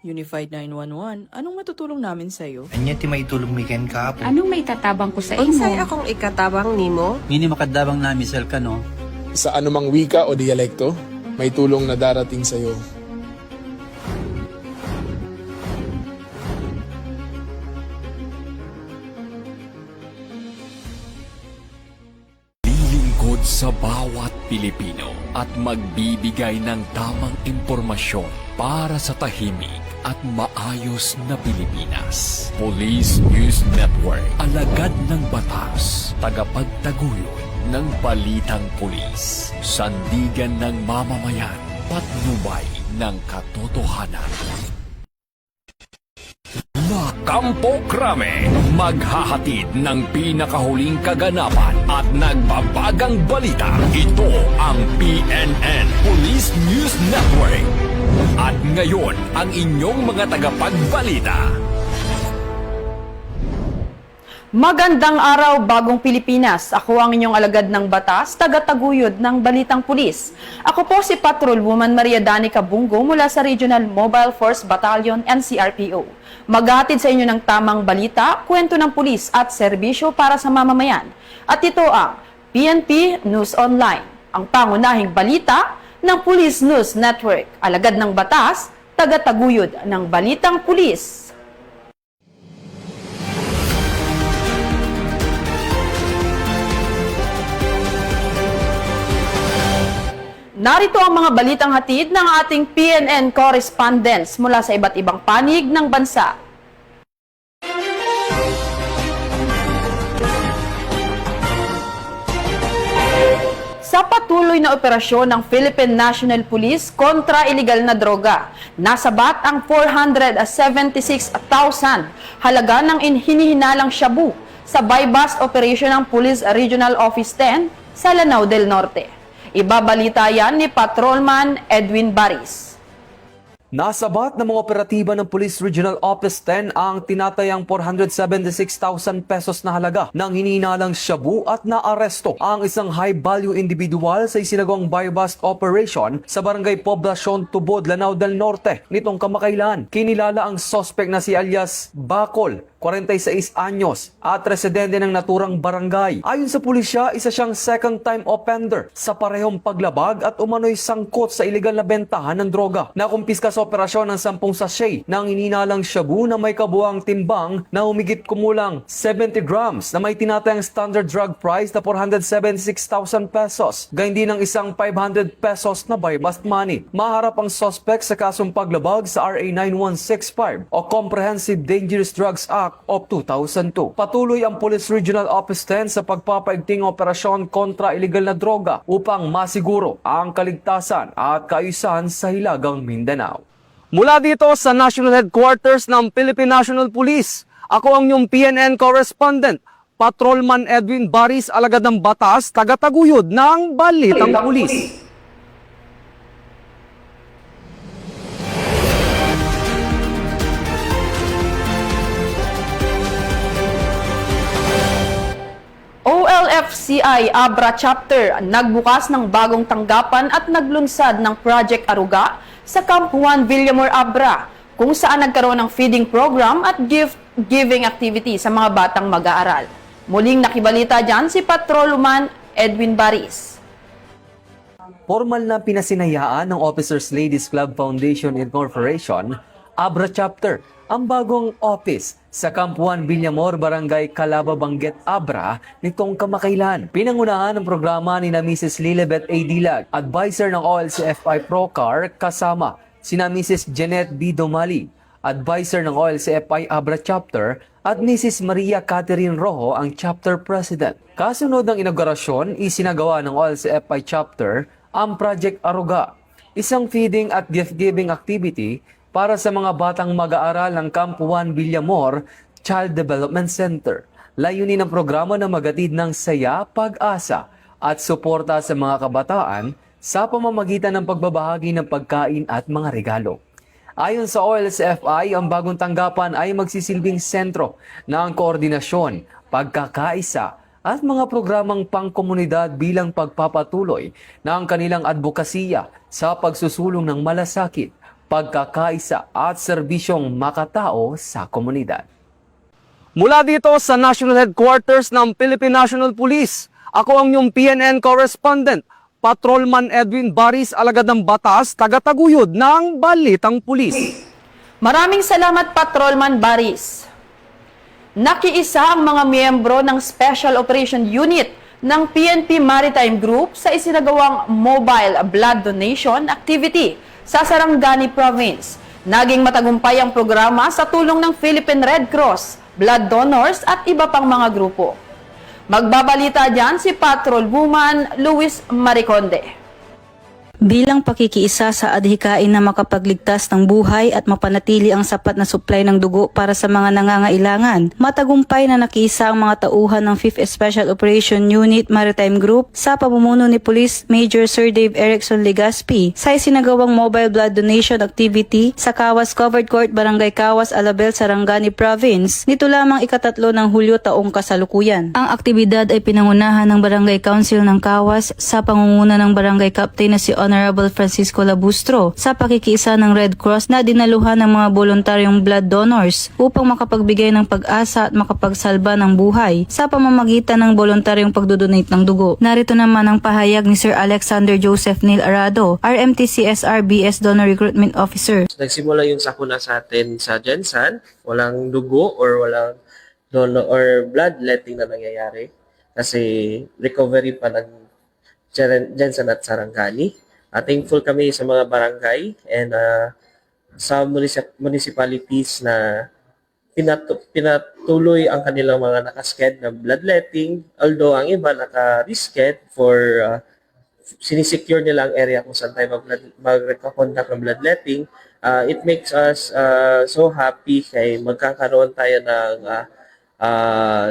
Unified 911, anong matutulong namin sa'yo? Anya ti may tulong miken ka po. Anong may tatabang ko sa Unsay imo? akong ikatabang nimo? Ngini makadabang na misal ka no. Sa anumang wika o dialekto, may tulong na darating sa iyo. Lilingkod sa bawat Pilipino at magbibigay ng tamang impormasyon para sa tahimik at maayos na Pilipinas. Police News Network, alagad ng batas, tagapagtaguyod ng balitang pulis, sandigan ng mamamayan, patnubay ng katotohanan. La Campo Crame, maghahatid ng pinakahuling kaganapan at nagbabagang balita. Ito ang PNN Police News Network. At ngayon, ang inyong mga tagapagbalita. Magandang araw, Bagong Pilipinas. Ako ang inyong alagad ng batas, tagataguyod ng Balitang Pulis. Ako po si Patrolwoman Maria Danica Bungo mula sa Regional Mobile Force Battalion NCRPO. Maghahatid sa inyo ng tamang balita, kwento ng pulis at serbisyo para sa mamamayan. At ito ang PNP News Online, ang pangunahing balita ng Police News Network. Alagad ng batas, tagataguyod ng Balitang Pulis. Narito ang mga balitang hatid ng ating PNN correspondents mula sa iba't ibang panig ng bansa. Sa patuloy na operasyon ng Philippine National Police kontra iligal na droga, nasabat ang 476,000 halaga ng hinihinalang shabu sa buy-bust operation ng Police Regional Office 10 sa Lanao del Norte. Ibabalita yan ni Patrolman Edwin Baris. Nasabat ng mga operatiba ng Police Regional Office 10 ang tinatayang 476,000 pesos na halaga ng hinihinalang shabu at naaresto ang isang high-value individual sa isinagawang buy-bust operation sa Barangay Poblacion Tubod, Lanao del Norte nitong kamakailan. Kinilala ang suspect na si alias Bacol, 46 anyos at residente ng naturang barangay. Ayon sa pulisya, isa siyang second-time offender sa parehong paglabag at umano'y sangkot sa iligal na bentahan ng droga. Nakumpiska sa operasyon ng 10 sachet ng hinihinalang shabu na may kabuang timbang na humigit kumulang 70 grams na may tinatayang standard drug price na 476,000 pesos. Gayun din ng isang 500 pesos na buy-bust money. Maharap ang suspect sa kasong paglabag sa RA 9165 o Comprehensive Dangerous Drugs Act of 2002. Patuloy ang Police Regional Office 10 sa pagpapaigting operasyon kontra iligal na droga upang masiguro ang kaligtasan at kaayusan sa Hilagang Mindanao. Mula dito sa National Headquarters ng Philippine National Police, ako ang inyong PNN correspondent, Patrolman Edwin Baris, alagad ng batas, tagataguyod ng Balitang Pulis. OLFCI Abra Chapter nagbukas ng bagong tanggapan at naglunsad ng Project Aruga sa Camp 1 Villamor Abra, kung saan nagkaroon ng feeding program at gift-giving activity sa mga batang mag-aaral. Muling nakibalita dyan si Patrolman Edwin Baris. Formal na pinasinayaan ng Officers Ladies Club Foundation Incorporation, Abra Chapter, ang bagong office sa Camp 1 Villamor, Barangay Calaba, Banguet, Abra nitong kamakailan. Pinangunahan ng programa ni na Mrs. Lilibet A. Dilag, advisor ng OLCFI Procar, kasama sina Mrs. Janet B. Domali, advisor ng OLCFI Abra Chapter, at Mrs. Maria Catherine Rojo, ang chapter president. Kasunod ng inaugurasyon, isinagawa ng OLCFI Chapter ang Project Aruga, isang feeding at gift-giving activity para sa mga batang mag-aaral ng Camp 1 Villamor Child Development Center. Layunin ng programa na magatid ng saya, pag-asa at suporta sa mga kabataan sa pamamagitan ng pagbabahagi ng pagkain at mga regalo. Ayon sa OLCFI, ang bagong tanggapan ay magsisilbing sentro ng koordinasyon, pagkakaisa at mga programang pangkomunidad bilang pagpapatuloy ng kanilang advokasya sa pagsusulong ng malasakit, pagkakaisa at serbisyong makatao sa komunidad. Mula dito sa National Headquarters ng Philippine National Police, ako ang inyong PNN correspondent, Patrolman Edwin Baris, alagad ng batas, taga-taguyod ng Balitang Pulis. Maraming salamat, Patrolman Baris. Nakiisa ang mga miyembro ng Special Operation Unit ng PNP Maritime Group sa isinagawang mobile blood donation activity sa Sarangani Province. Naging matagumpay ang programa sa tulong ng Philippine Red Cross, blood donors at iba pang mga grupo. Magbabalita dyan si Patrolwoman Luis Mariconde. Bilang pakikiisa sa adhikain na makapagligtas ng buhay at mapanatili ang sapat na supply ng dugo para sa mga nangangailangan, matagumpay na nakiisa ang mga tauhan ng 5th Special Operation Unit Maritime Group sa pamumuno ni Police Major Sir Dave Erickson Legaspi sa isinagawang mobile blood donation activity sa Kawas Covered Court, Barangay Kawas, Alabel, Sarangani Province nito lamang ika-3 ng Hulyo taong kasalukuyan. Ang aktibidad ay pinangunahan ng Barangay Council ng Kawas sa pangunguna ng Barangay Captain na si Honorable Francisco Labustro sa pakikiisa ng Red Cross na dinaluhan ng mga voluntaryong blood donors upang makapagbigay ng pag-asa at makapagsalba ng buhay sa pamamagitan ng voluntaryong pagdodonate ng dugo. Narito naman ang pahayag ni Sir Alexander Joseph Neil Arado, RMTCSR BS Donor Recruitment Officer. Nagsimula yung sakuna sa atin sa Jensan, walang dugo or walang donor or bloodletting na nangyayari kasi recovery pa ng Jensan at Sarangani. Thankful kami sa mga barangay and sa municipalities na pinatuloy ang kanilang mga nakasked na bloodletting, although ang iba naka-risked for sinisecure nila ang area kung saan tayo mag-conduct ng bloodletting. It makes us so happy kay magkakaroon tayo ng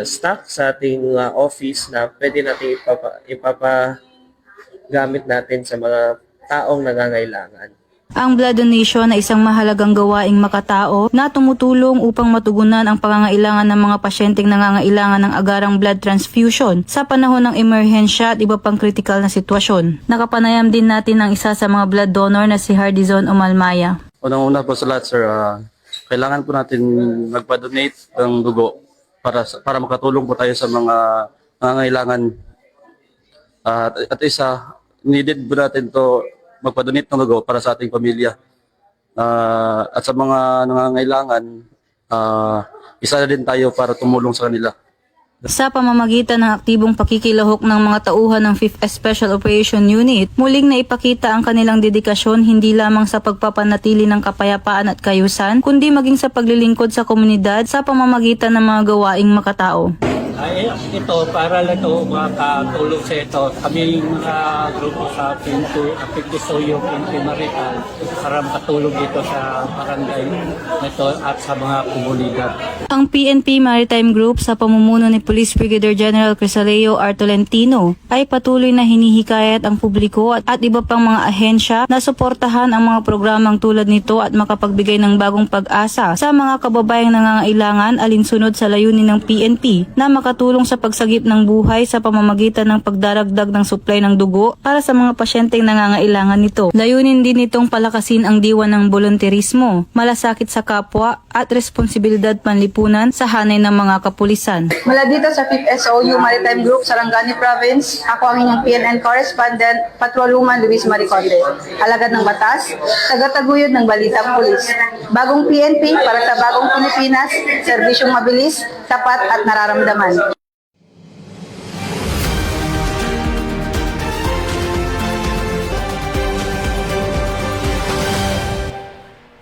stock sa ating office na pwede natin ipapagamit natin sa mga taong nangangailangan. Ang blood donation ay isang mahalagang gawaing makatao na tumutulong upang matugunan ang pangangailangan ng mga pasyenteng nangangailangan ng agarang blood transfusion sa panahon ng emerhensya at iba pang kritikal na sitwasyon. Nakapanayam din natin ang isa sa mga blood donor na si Hardizon Umalmaya. Unang-una po sa lahat, sir, kailangan po natin magpa-donate ng dugo para makatulong po tayo sa mga nangangailangan. At isa, needed po natin to magpa-donate ng dugo para sa ating pamilya. At sa mga nangangailangan, isa na din tayo para tumulong sa kanila. Sa pamamagitan ng aktibong pakikilahok ng mga tauhan ng 5th Special Operation Unit, muling naipakita ang kanilang dedikasyon hindi lamang sa pagpapanatili ng kapayapaan at kayusan, kundi maging sa paglilingkod sa komunidad sa pamamagitan ng mga gawaing makatao. Ito, para lang ito makatulong sa ito. Kami mga grupo sa PNP Soyo, PNP Marital, para makatulong dito sa barangay nito at sa mga komunidad. Ang PNP Maritime Group sa pamumuno ni Police Brigadier General Crisaleo R. Tolentino ay patuloy na hinihikayat ang publiko at iba pang mga ahensya na suportahan ang mga programang tulad nito at makapagbigay ng bagong pag-asa sa mga kababayang nangangailangan alinsunod sa layunin ng PNP na makatulong sa pagsagip ng buhay sa pamamagitan ng pagdaragdag ng supply ng dugo para sa mga pasyenteng nangangailangan nito. Layunin din itong palakasin ang diwa ng volunteerismo, malasakit sa kapwa at responsibilidad panlipunan sa hanay ng mga kapulisan. Mula dito sa 5th SOU Maritime Group, Sarangani Province, ako ang inyong PNN correspondent, Patrolwoman Luis Mariconde. Alagad ng batas, taga-taguyod ng Balitang Pulis. Bagong PNP para sa bagong Pilipinas, serbisyong mabilis, tapat at nararamdaman.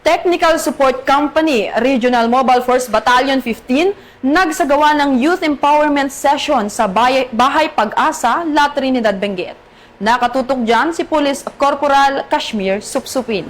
Technical Support Company, Regional Mobile Force Battalion 15, nagsagawa ng Youth Empowerment Session sa Bahay Pag-asa, La Trinidad, Benguet. Nakatutok dyan si Police Corporal Kashmir Supsupin.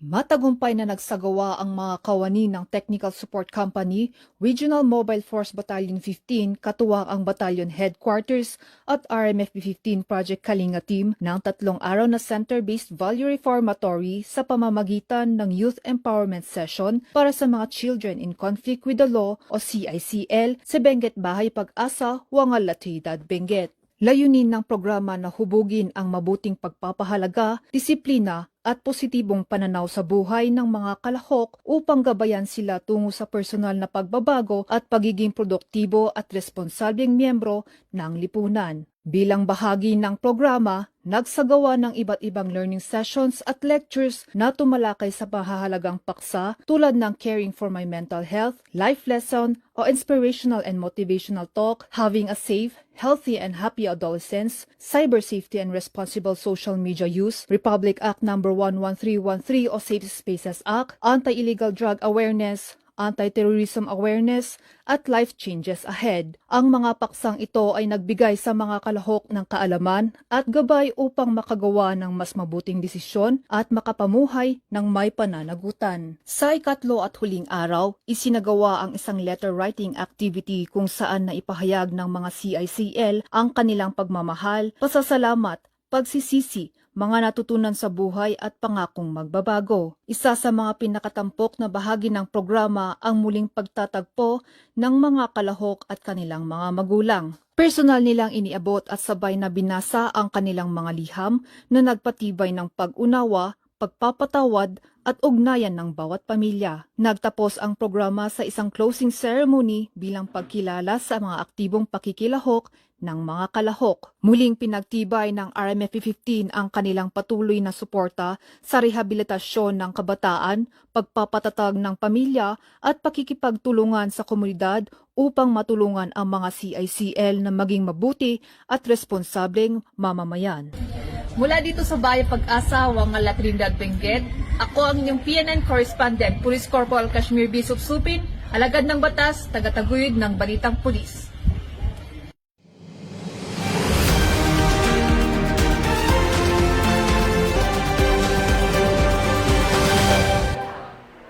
Matagumpay na nagsagawa ang mga kawani ng Technical Support Company, Regional Mobile Force Battalion 15, katuwang ang Battalion Headquarters at RMFB 15 Project Kalinga Team ng 3 araw na center-based value reformatory sa pamamagitan ng Youth Empowerment Session para sa mga Children in Conflict with the Law o CICL sa Benguet Bahay Pag-asa, Wangal, La Trinidad, Benguet. Layunin ng programa na hubugin ang mabuting pagpapahalaga, disiplina at positibong pananaw sa buhay ng mga kalahok upang gabayan sila tungo sa personal na pagbabago at pagiging produktibo at responsabling miyembro ng lipunan. Bilang bahagi ng programa, nagsagawa ng iba't ibang learning sessions at lectures na tumalakay sa mahahalagang paksa tulad ng Caring for My Mental Health, Life Lesson o Inspirational and Motivational Talk, Having a Safe, Healthy and Happy Adolescence, Cyber Safety and Responsible Social Media Use, Republic Act No. 11313 o Safe Spaces Act, Anti-Illegal Drug Awareness, Anti-Terrorism Awareness, at Life Changes Ahead. Ang mga paksang ito ay nagbigay sa mga kalahok ng kaalaman at gabay upang makagawa ng mas mabuting desisyon at makapamuhay ng may pananagutan. Sa ikatlo at huling araw, isinagawa ang isang letter writing activity kung saan naipahayag ng mga CICL ang kanilang pagmamahal, pasasalamat, pagsisisi, mga natutunan sa buhay at pangakong magbabago. Isa sa mga pinakatampok na bahagi ng programa ang muling pagtatagpo ng mga kalahok at kanilang mga magulang. Personal nilang iniabot at sabay na binasa ang kanilang mga liham na nagpatibay ng pag-unawa, pagpapatawad at ugnayan ng bawat pamilya. Nagtapos ang programa sa isang closing ceremony bilang pagkilala sa mga aktibong pakikilahok ng mga kalahok. Muling pinagtibay ng RMFP-15 ang kanilang patuloy na suporta sa rehabilitasyon ng kabataan, pagpapatatag ng pamilya at pakikipagtulungan sa komunidad upang matulungan ang mga CICL na maging mabuti at responsableng mamamayan. Mula dito sa Bayan Pag-asa, Wangala Trinidad Benguet, ako ang inyong PNN correspondent, Police Corporal Kashmir B. Supsupin, alagad ng batas, tagataguyod ng Balitang Pulis.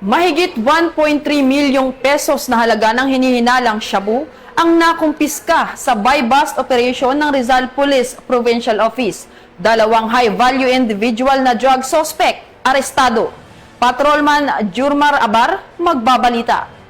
Mahigit 1.3 milyong pesos na halaga ng hinihinalang shabu ang nakumpiska sa buy-bust operation ng Rizal Police Provincial Office. Dalawang high-value individual na drug suspect, arestado. Patrolman Jurmar Abar, magbabalita.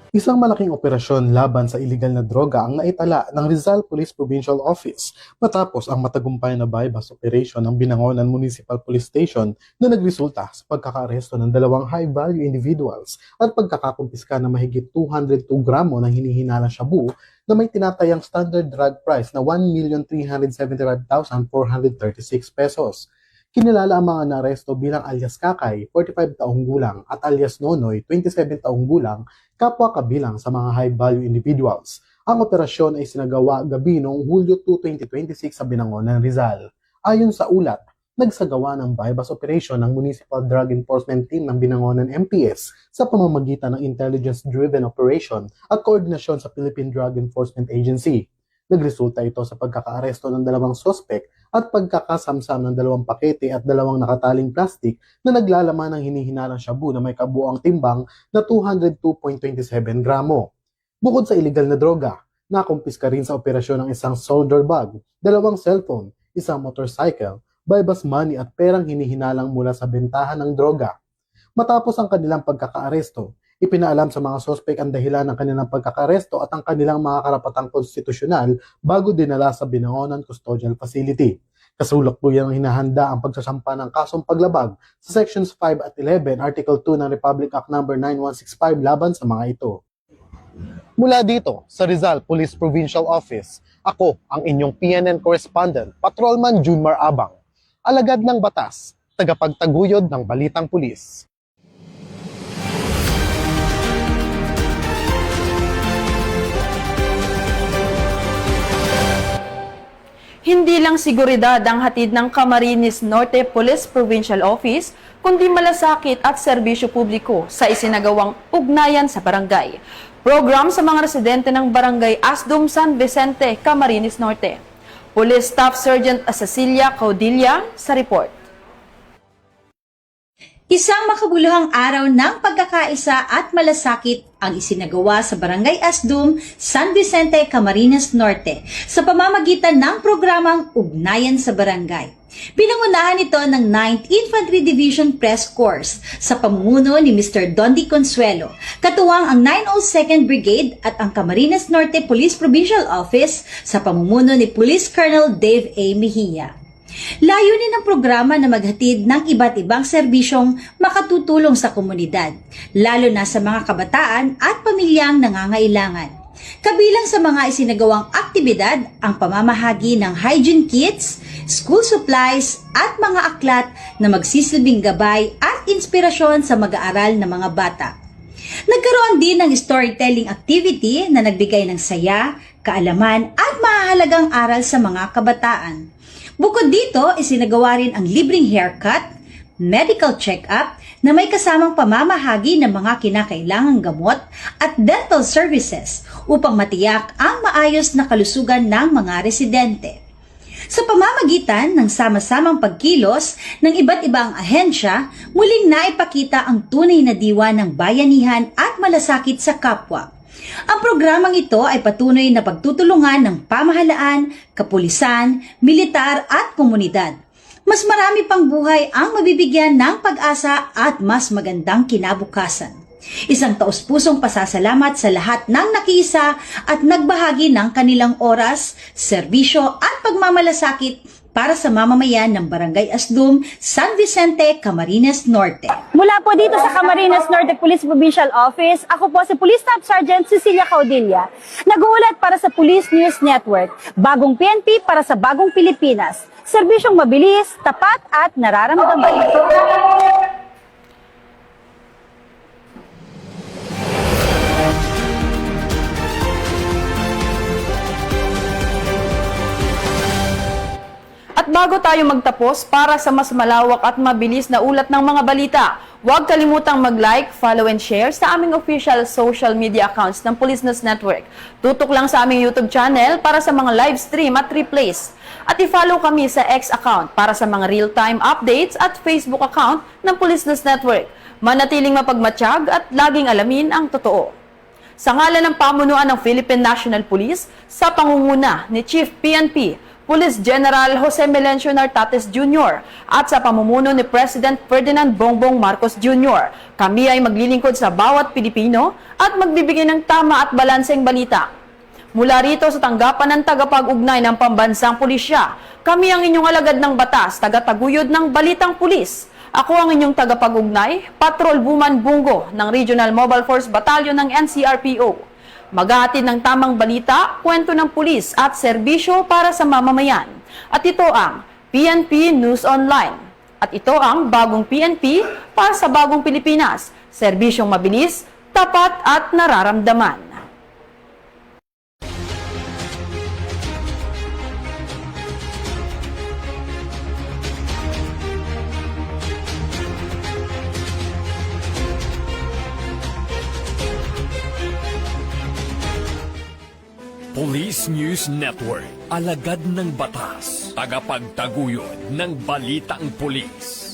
Isang malaking operasyon laban sa iligal na droga ang naitala ng Rizal Police Provincial Office matapos ang matagumpay na buy-bust operation ng Binangonan Municipal Police Station na nagresulta sa pagkakaaresto ng dalawang high-value individuals at pagkakakumpiska ng mahigit 202 gramo ng hinihinalang shabu na may tinatayang standard drug price na 1,375,436 pesos. Kinilala ang mga naaresto bilang alias Kakay, 45 taong gulang, at alias Nonoy, 27 taong gulang, kapwa kabilang sa mga high-value individuals. Ang operasyon ay sinagawa gabi noong Hulyo 2, 2026 sa Binangonan, Rizal. Ayon sa ulat, nagsagawa ng buy-bust operation ng Municipal Drug Enforcement Team ng Binangonan MPS sa pamamagitan ng intelligence-driven operation at koordinasyon sa Philippine Drug Enforcement Agency. Nagresulta ito sa pagkakaaresto ng dalawang suspect at pagkakasamsam ng dalawang pakete at dalawang nakataling plastik na naglalaman ng hinihinalang shabu na may kabuang timbang na 202.27 gramo. Bukod sa iligal na droga, nakumpiska rin sa operasyon ng isang solder bag, dalawang cellphone, isang motorcycle, buy-bust money at perang hinihinalang mula sa bentahan ng droga. Matapos ang kanilang pagkakaaresto, ipinaalam sa mga sospek ang dahilan ng kanilang pagkakaresto at ang kanilang mga karapatang konstitusyonal bago dinala sa Binangonan Custodial Facility. Kasulukluyan ang hinahanda ang pagsasampa ng kasong paglabag sa Sections 5 at 11, Article 2 ng Republic Act No. 9165 laban sa mga ito. Mula dito sa Rizal Police Provincial Office, ako ang inyong PNN correspondent, Patrolman Junmar Abang, alagad ng batas, tagapagtaguyod ng Balitang Pulis. Hindi lang seguridad ang hatid ng Camarines Norte Police Provincial Office, kundi malasakit at serbisyo publiko sa isinagawang ugnayan sa barangay. Program sa mga residente ng Barangay Asdum San Vicente, Camarines Norte. Police Staff Sergeant Cecilia Caudilla sa report. Isang makabuluhang araw ng pagkakaisa at malasakit ang isinagawa sa Barangay Asdum, San Vicente, Camarines Norte sa pamamagitan ng programang Ugnayan sa Barangay. Pinangunahan ito ng 9th Infantry Division Press Course sa pamumuno ni Mr. Dondi Consuelo, katuwang ang 902nd Brigade at ang Camarines Norte Police Provincial Office sa pamumuno ni Police Colonel Dave A. Mejia. Layunin ng programa na maghatid ng iba't ibang serbisyong makatutulong sa komunidad, lalo na sa mga kabataan at pamilyang nangangailangan. Kabilang sa mga isinagawang aktibidad ang pamamahagi ng hygiene kits, school supplies at mga aklat na magsisilbing gabay at inspirasyon sa mag-aaral na mga bata. Nagkaroon din ng storytelling activity na nagbigay ng saya, kaalaman at mahahalagang aral sa mga kabataan. Bukod dito, isinagawa rin ang libreng haircut, medical check-up na may kasamang pamamahagi ng mga kinakailangang gamot at dental services upang matiyak ang maayos na kalusugan ng mga residente. Sa pamamagitan ng sama-samang pagkilos ng iba't ibang ahensya, muling naipakita ang tunay na diwa ng bayanihan at malasakit sa kapwa. Ang programang ito ay patuloy na pagtutulungan ng pamahalaan, kapulisan, militar at komunidad. Mas marami pang buhay ang mabibigyan ng pag-asa at mas magandang kinabukasan. Isang taus-pusong pasasalamat sa lahat ng nakiisa at nagbahagi ng kanilang oras, serbisyo at pagmamalasakit para sa mamamayan ng Barangay Asdum, San Vicente, Camarines Norte. Mula po dito sa Camarines Norte Police Provincial Office, ako po si Police Staff Sergeant Cecilia Caudilla, nag-uulat para sa Police News Network, bagong PNP para sa bagong Pilipinas. Serbisyong mabilis, tapat at nararamdaman. At bago tayo magtapos, para sa mas malawak at mabilis na ulat ng mga balita, huwag kalimutang mag-like, follow and share sa aming official social media accounts ng Police News Network. Tutok lang sa aming YouTube channel para sa mga live stream at replays. At i-follow kami sa X account para sa mga real-time updates at Facebook account ng Police News Network. Manatiling mapagmatsyag at laging alamin ang totoo. Sa ngalan ng pamunuan ng Philippine National Police, sa pangunguna ni Chief PNP, Police General Jose Melencio Nartates Jr. at sa pamumuno ni President Ferdinand Bongbong Marcos Jr. Kami ay maglilingkod sa bawat Pilipino at magbibigay ng tama at balanseng balita. Mula rito sa tanggapan ng tagapag-ugnay ng Pambansang Pulisya, kami ang inyong alagad ng batas, tagataguyod ng Balitang Pulis. Ako ang inyong tagapag-ugnay, Patrol Woman Bungo ng Regional Mobile Force Battalion ng NCRPO. Maghahatid ng tamang balita, kwento ng pulis at serbisyo para sa mamamayan. At ito ang PNP News Online. At ito ang bagong PNP para sa bagong Pilipinas. Serbisyong mabilis, tapat at nararamdaman. Police News Network, alagad ng batas, tagapagtaguyod ng balitang pulis.